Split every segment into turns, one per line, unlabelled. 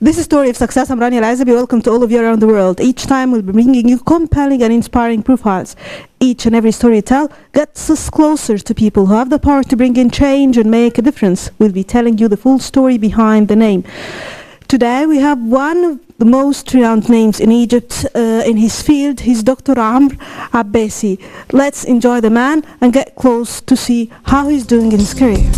This is Story of Success. I'm Rania Al-Azabi. Welcome to all of you around the world. Each time we'll be bringing you compelling and inspiring profiles. Each and every story you tell gets us closer to people who have the power to bring in change and make a difference. We'll be telling you the full story behind the name. Today we have one of the most renowned names in Egypt in his field. He's Dr. Amr Abbassy. Let's enjoy the man and get close to see how he's doing in his career.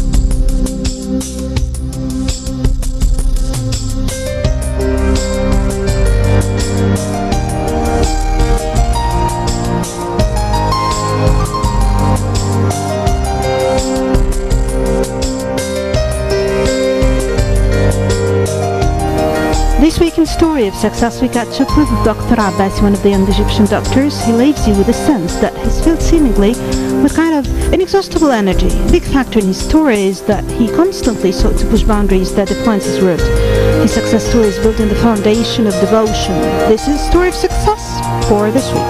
This week in Story of Success, we catch up with Dr. Abbassy, one of the young Egyptian doctors. He leaves you with a sense that his field seemingly with kind of inexhaustible energy. A big factor in his story is that he constantly sought to push boundaries that define his world. His success story is built on the foundation of devotion. This is Story of Success for this week.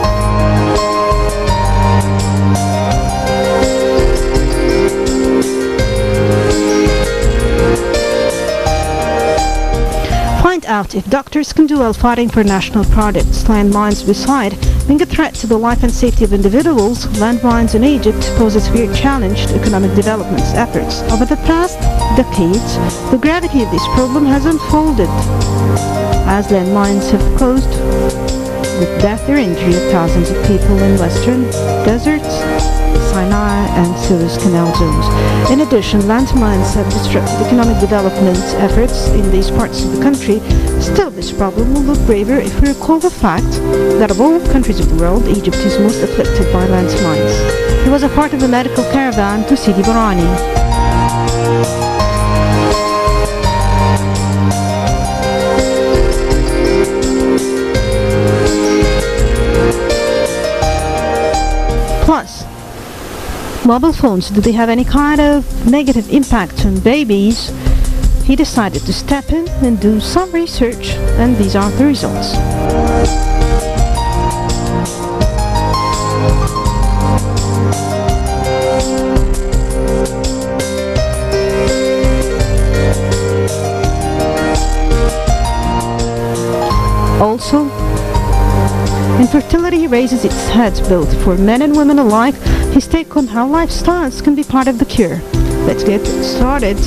Find out if doctors can do well fighting for national products. Landmines beside being a threat to the life and safety of individuals, landmines in Egypt pose a severe challenge to economic development efforts. Over the past decades, the gravity of this problem has unfolded as landmines have caused the death or injury of thousands of people in western deserts, Sinai and Suez Canal zones. In addition, landmines have disrupted economic development efforts in these parts of the country. Still, this problem will look graver if we recall the fact that of all countries of the world, Egypt is most afflicted by landmines. He was a part of a medical caravan to Sidi Barani. Plus, mobile phones, do they have any kind of negative impact on babies? He decided to step in and do some research, and these are the results. Also, infertility raises its head, both for men and women alike. His take on how lifestyles can be part of the cure. Let's get started.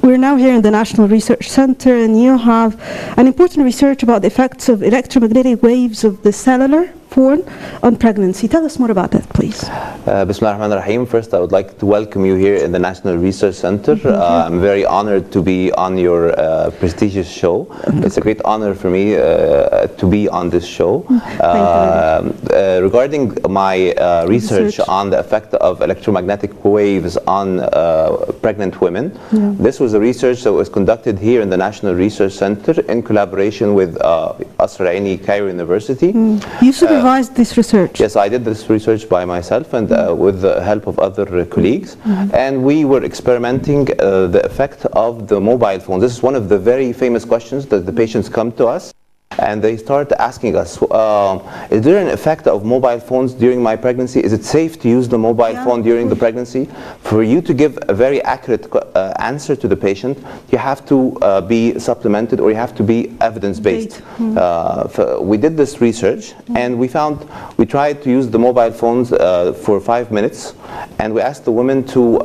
We're now here in the National Research Center, and you have an important research about the effects of electromagnetic waves of the cellular phone on pregnancy. Tell us more about that, please.
Bismillah ar-Rahman ar-Rahim. First, I would like to welcome you here in the National Research Center. I'm very honored to be on your prestigious show. It's a great honor for me to be on this show. Regarding my research on the effect of electromagnetic waves on pregnant women, this was a research that was conducted here in the National Research Center in collaboration with Asr Aini Cairo University.
You supervised this research?
Yes, I did this research by myself and with the help of other colleagues. And we were experimenting the effect of the mobile phone. This is one of the very famous questions that the patients come to us. And they start asking us, is there an effect of mobile phones during my pregnancy? Is it safe to use the mobile phone during the pregnancy? For you to give a very accurate answer to the patient, you have to be supplemented, or you have to be evidence-based. We did this research, and we tried to use the mobile phones for 5 minutes, and we asked the women to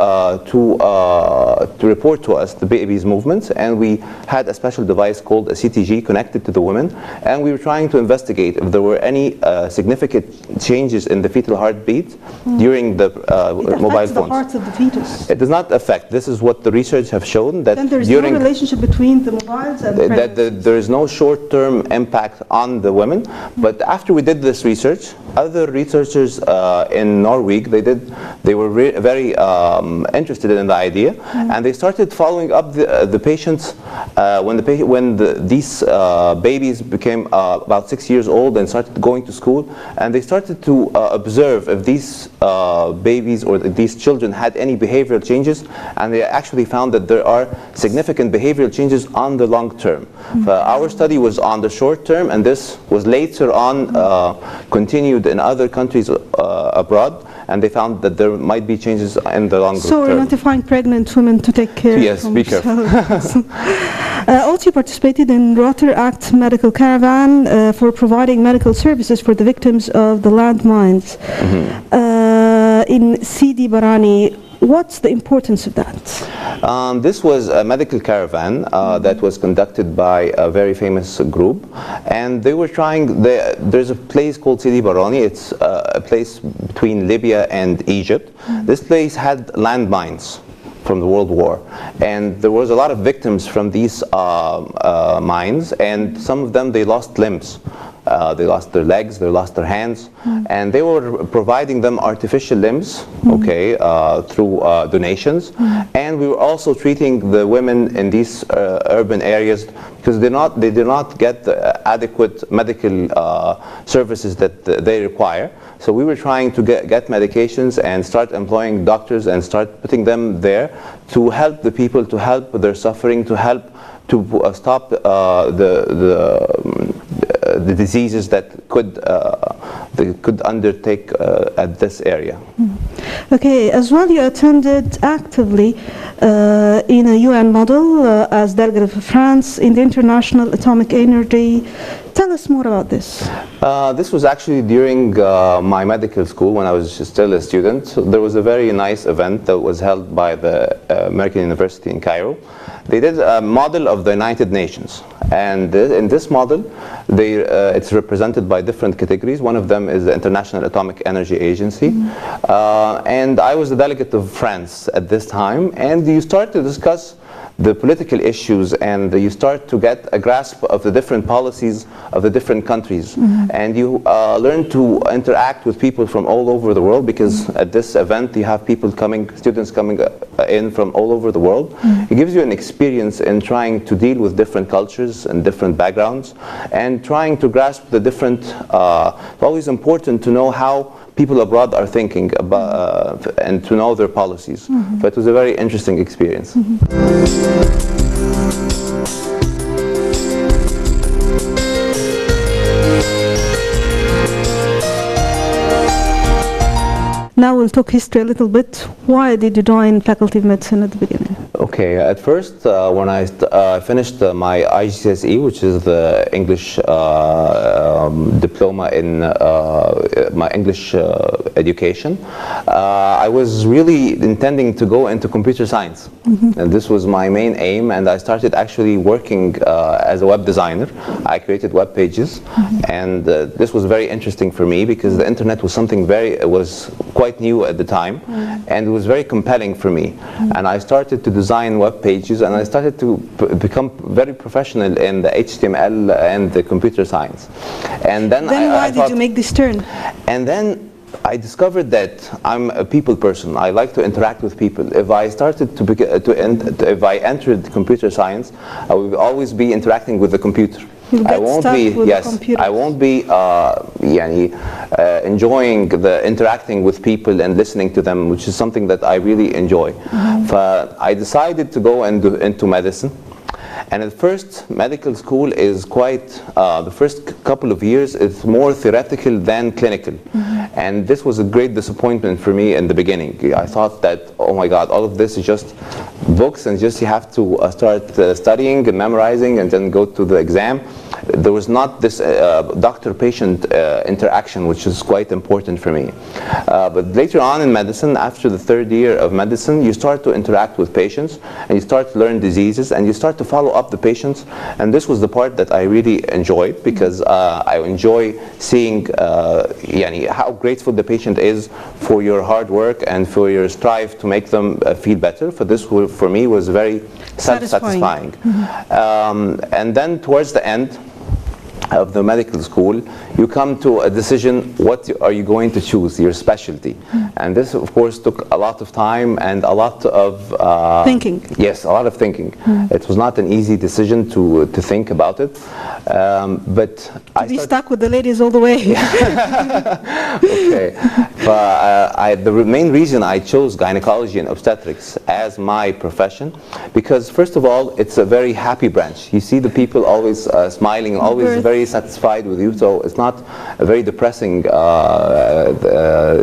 report to us the baby's movements, and we had a special device called a CTG connected to the women. And we were trying to investigate if there were any significant changes in the fetal heartbeat during the mobile phones.
The heart of the fetus.
It does not affect. This is what the research have shown, that
then there's no relationship between the mobiles and the pregnancy.
There is no short-term impact on the women. But after we did this research, other researchers in Norway, they were very interested in the idea, and they started following up the patients these babies became about 6 years old and started going to school, and they started to observe if these babies or these children had any behavioral changes, and they actually found that there are significant behavioral changes on the long term. Our study was on the short term, and this was later on continued in other countries abroad, and they found that there might be changes in the longer term.
So we're notifying pregnant women to take care
yes,
of
be careful.
Also, you participated in Rotaract Medical Caravan for providing medical services for the victims of the landmines in Sidi Barani. What's the importance of that?
This was a medical caravan that was conducted by a very famous group, and they were trying, there's a place called Sidi Barani. It's a place between Libya and Egypt. This place had landmines from the World War, and there was a lot of victims from these mines, and some of them, they lost limbs. They lost their legs, they lost their hands, and they were providing them artificial limbs, through donations. And we were also treating the women in these urban areas because they did not get the adequate medical services that they require. So we were trying to get medications and start employing doctors and start putting them there to help the people, to help their suffering, to help to stop the diseases that they could undertake at this area.
Okay, as well you attended actively in a UN model as delegate of France in the International Atomic Energy. Tell us more about this.
This was actually during my medical school when I was still a student. There was a very nice event that was held by the American University in Cairo. They did a model of the United Nations, and in this model it's represented by different categories. One of them is the International Atomic Energy Agency, and I was the delegate of France at this time, and you start to discuss the political issues, and you start to get a grasp of the different policies of the different countries, and you learn to interact with people from all over the world, because at this event you have people coming, students coming in from all over the world. It gives you an experience in trying to deal with different cultures and different backgrounds, and trying to grasp the different, it's always important to know how people abroad are thinking about, and to know their policies. But it was a very interesting experience.
Now we'll talk history a little bit. Why did you join Faculty of Medicine at the beginning?
Okay, at first when I finished my IGCSE, which is the English diploma in my English education, I was really intending to go into computer science. And this was my main aim, and I started actually working as a web designer. I created web pages, and this was very interesting for me because the internet was something was quite new at the time, and it was very compelling for me. And I started to design web pages, and I started to become very professional in the HTML and the computer science. And then
why did you make this turn?
And then I discovered that I'm a people person. I like to interact with people. If I started if I entered computer science, I would always be interacting with the computer. I won't be enjoying the interacting with people and listening to them, which is something that I really enjoy. I decided to go into medicine. And at first, medical school is quite, the first couple of years, it's more theoretical than clinical. And this was a great disappointment for me in the beginning. I thought that, oh my God, all of this is just books, and just you have to start studying and memorizing and then go to the exam. There was not this doctor-patient interaction, which is quite important for me. But later on in medicine, after the third year of medicine, you start to interact with patients, and you start to learn diseases, and you start to follow up the patients. And this was the part that I really enjoyed, because I enjoy seeing how grateful the patient is for your hard work and for your strive to make them feel better. For this, for me, was very self-satisfying. And then towards the end, of the medical school, you come to a decision, what are you going to choose, your specialty? And this, of course, took a lot of time and a lot of
thinking.
Yes, a lot of thinking. It was not an easy decision to think about it, but I
stuck with the ladies all the way.
Okay, but the main reason I chose gynecology and obstetrics as my profession, because first of all, it's a very happy branch. You see the people always smiling, always very satisfied with you, so it's not a very depressing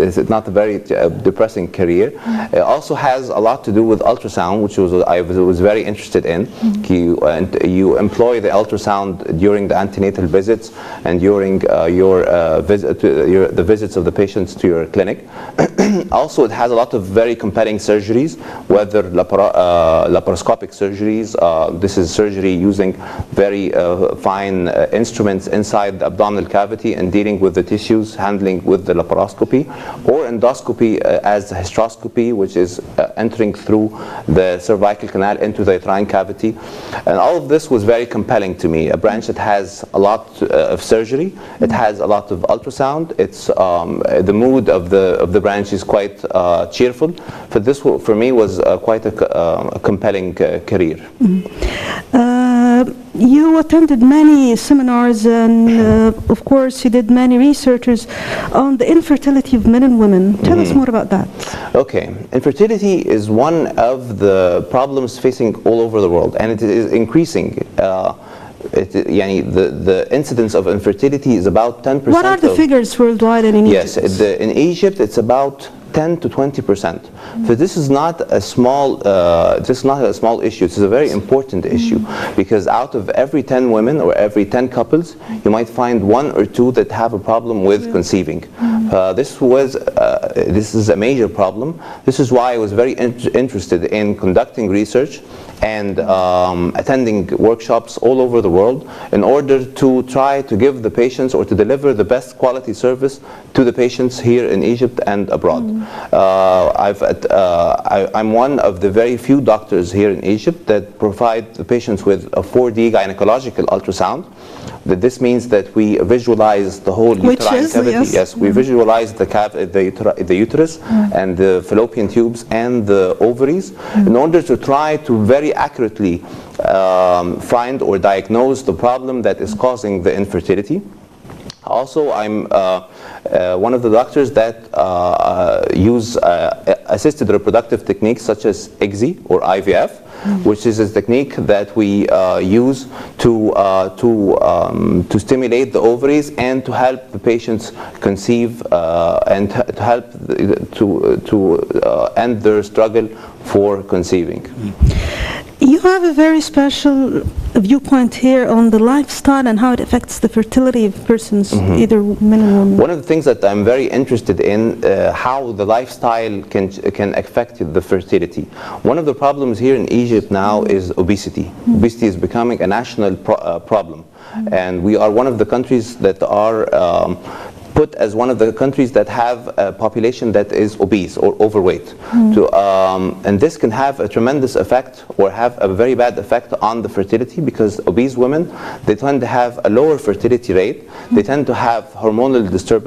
it's not a very depressing career. It also has a lot to do with ultrasound, which I was very interested in. You employ the ultrasound during the antenatal visits and during the visits of the patients to your clinic. Also, it has a lot of very compelling surgeries, whether laparoscopic surgeries. This is surgery using very fine instruments inside the abdominal cavity and dealing with the tissues, handling with the laparoscopy, or endoscopy as the hysteroscopy, which is entering through the cervical canal into the uterine cavity. And all of this was very compelling to me. A branch that has a lot of surgery, it has a lot of ultrasound. It's the mood of the branch is quite cheerful. For this, for me, was quite a compelling career.
You attended many seminars and, of course, you did many researches on the infertility of men and women. Tell us more about that.
Okay. Infertility is one of the problems facing all over the world, and it is increasing. The incidence of infertility is about 10%.
What are the figures worldwide and in Egypt?
Yes, in Egypt it's about 10 to 20%. So this is not a small issue. It's a very important issue, because out of every 10 women or every 10 couples, you might find 1 or 2 that have a problem with conceiving. This is a major problem. This is why I was very interested in conducting research and attending workshops all over the world in order to try to give the patients or to deliver the best quality service to the patients here in Egypt and abroad. I'm one of the very few doctors here in Egypt that provide the patients with a 4D gynecological ultrasound. This means that we visualize the whole uterine cavity. Yes, we visualize the uterus and the fallopian tubes and the ovaries in order to try to very accurately find or diagnose the problem that is causing the infertility. Also, I'm one of the doctors that use assisted reproductive techniques such as ICSI or IVF, which is a technique that we use to stimulate the ovaries and to help the patients conceive and to help to end their struggle for conceiving.
You have a very special viewpoint here on the lifestyle and how it affects the fertility of persons, either men or women.
One of the things that I'm very interested in, how the lifestyle can affect the fertility. One of the problems here in Egypt now is obesity. Obesity is becoming a national problem, and we are one of the countries that are put as one of the countries that have a population that is obese or overweight. And this can have a tremendous effect or have a very bad effect on the fertility, because obese women, they tend to have a lower fertility rate. They tend to have hormonal disturbance.